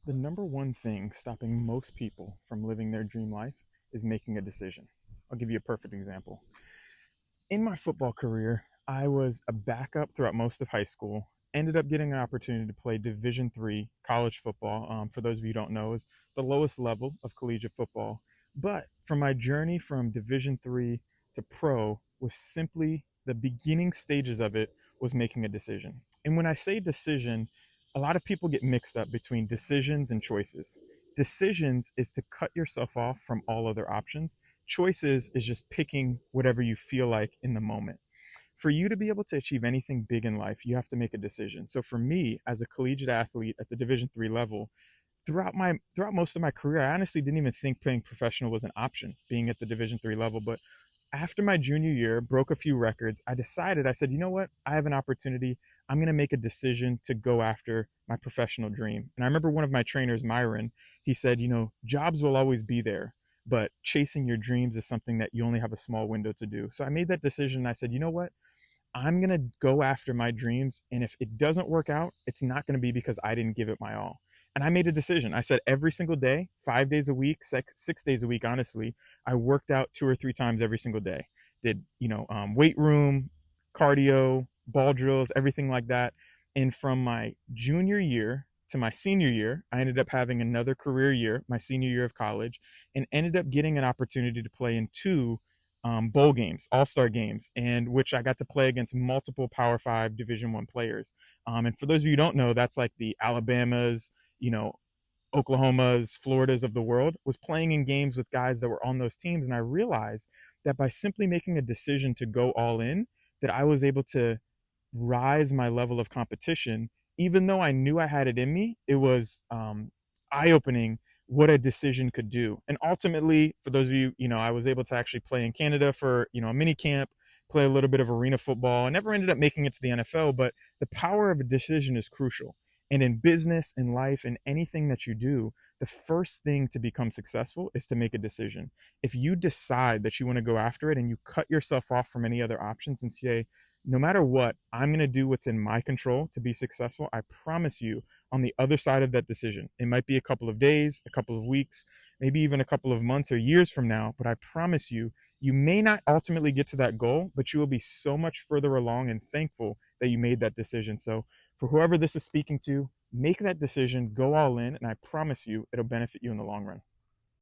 The number one thing stopping most people from living their dream life is making a decision. I'll give you a perfect example. In my football career, I was a backup throughout most of high school. Ended up getting an opportunity to play Division III college football. For those of you who don't know, is the lowest level of collegiate football. But from my journey from Division III to pro was simply the beginning stages of it was making a decision. And when I say decision, a lot of people get mixed up between decisions and choices. Decisions is to cut yourself off from all other options. Choices is just picking whatever you feel like in the moment. For you to be able to achieve anything big in life, you have to make a decision. So for me, as a collegiate athlete at the Division III level, throughout most of my career, I honestly didn't even think playing professional was an option, being at the Division III level. But after my junior year, broke a few records, I said, you know what? I have an opportunity. I'm going to make a decision to go after my professional dream. And I remember one of my trainers, Myron, he said, jobs will always be there, but chasing your dreams is something that you only have a small window to do. So I made that decision and I said, you know what? I'm going to go after my dreams. And if it doesn't work out, it's not going to be because I didn't give it my all. And I made a decision. I said every single day, 5 days a week, 6 days a week, honestly, I worked out 2 or 3 times every single day. Did, weight room, cardio, ball drills, everything like that. And from my junior year to my senior year, I ended up having another career year, my senior year of college, and ended up getting an opportunity to play in two bowl games, all-star games, and which I got to play against multiple Power 5 Division I players. And for those of you who don't know, that's like the Alabamas, you know, Oklahomas, Floridas of the world, was playing in games with guys that were on those teams. And I realized that by simply making a decision to go all in, that I was able to rise my level of competition. Even though I knew I had it in me, it was eye opening what a decision could do. And ultimately, for those of you, I was able to actually play in Canada for, a mini camp, play a little bit of arena football. I never ended up making it to the NFL, but the power of a decision is crucial. And in business, in life, in anything that you do, the first thing to become successful is to make a decision. If you decide that you want to go after it and you cut yourself off from any other options and say, no matter what, I'm going to do what's in my control to be successful, I promise you, on the other side of that decision, it might be a couple of days, a couple of weeks, maybe even a couple of months or years from now, but I promise you, you may not ultimately get to that goal, but you will be so much further along and thankful that you made that decision. So for whoever this is speaking to, make that decision, go all in, and I promise you it'll benefit you in the long run.